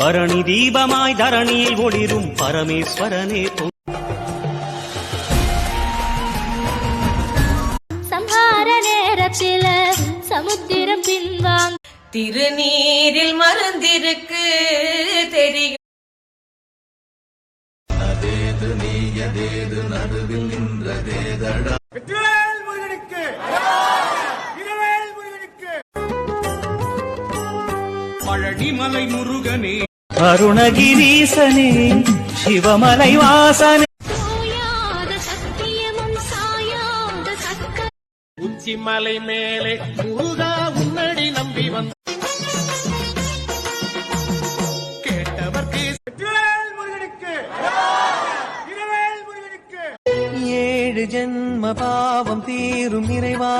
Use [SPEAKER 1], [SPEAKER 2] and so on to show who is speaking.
[SPEAKER 1] பரணி தீபமாய் தரணியில் ஒளிரும் பரமேஸ்வரனே
[SPEAKER 2] சம்ஹார நேரத்தில சமுத்திரம் பின்வாங்க
[SPEAKER 3] திருநீரில் மருந்திருக்கு தெரியும். நடுவில் நின்றதேதடா
[SPEAKER 1] பழனிமலை முருகனே அருணகிரீசனே சிவமலை வாசனே உச்சிமலை மேலே முருகா உன்னடி நம்பி வந்த கேட்டவர்க்கு ஏழு ஜென்ம பாவம் தீரும் நிறைவா